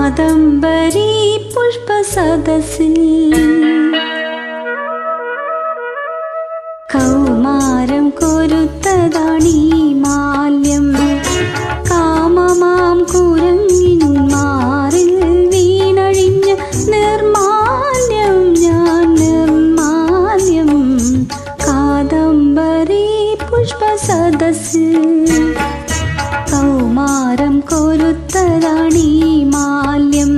കാദംബരി പുഷ്പസദസ്സിൽ കൗമാരം കൊരുത്തതാണീ മാല്യം. കാമമാം കുരങ്ങിൻ മാറിൽ വീണഴിഞ്ഞ നിർമാല്യം ഞാൻ നിർമാല്യം. കാദംബരി പുഷ്പസദസ്സിൽ കൗമാരം കൊരുത്തതാണീ മാല്യം.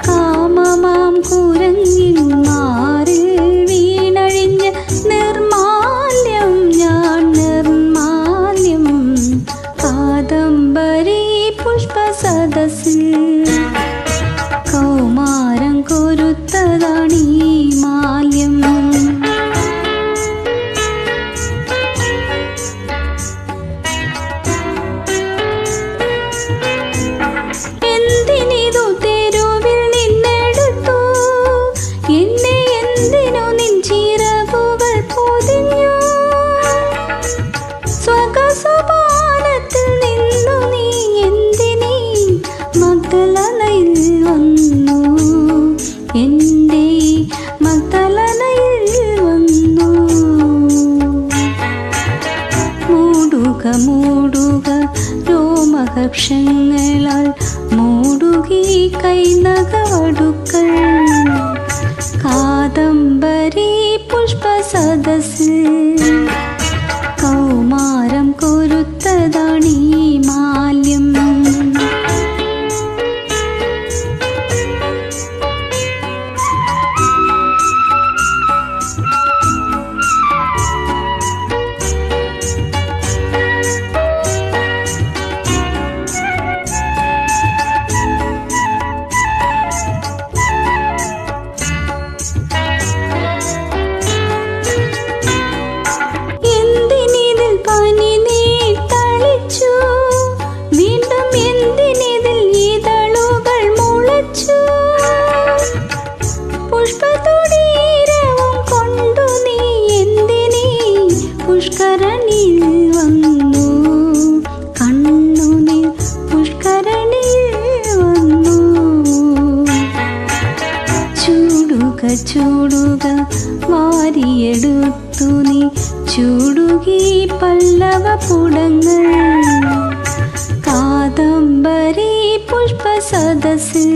കാമമാം കുരങ്ങിൻ മാറിൽ വീണഴിഞ്ഞ നിർമാല്യം ഞാൻ നിർമാല്യം. കാദംബരി പുഷ്പസദസ്സിൽ കൗമാരം കൊരുത്തതാണീ മാല്യം. മൂടുക രോമഹർഷങ്ങളാൽ മൂടുകി കൈനകവടുക്കൾ. കാദംബരി പുഷ്പസദസ്സിൽ കൗമാരം കൊരുത്തതാണീ മാല്യം. പുഷ്കരണിയിൽ വന്നു കണ്ണുനീർ പുഷ്കരണിയിൽ വന്നു. ചൂടുക ചൂടുക വാരിയെടുത്തു നീ ചൂടുകി പല്ലവ പുടങ്ങൾ. കാദംബരി പുഷ്പസദസ്സിൽ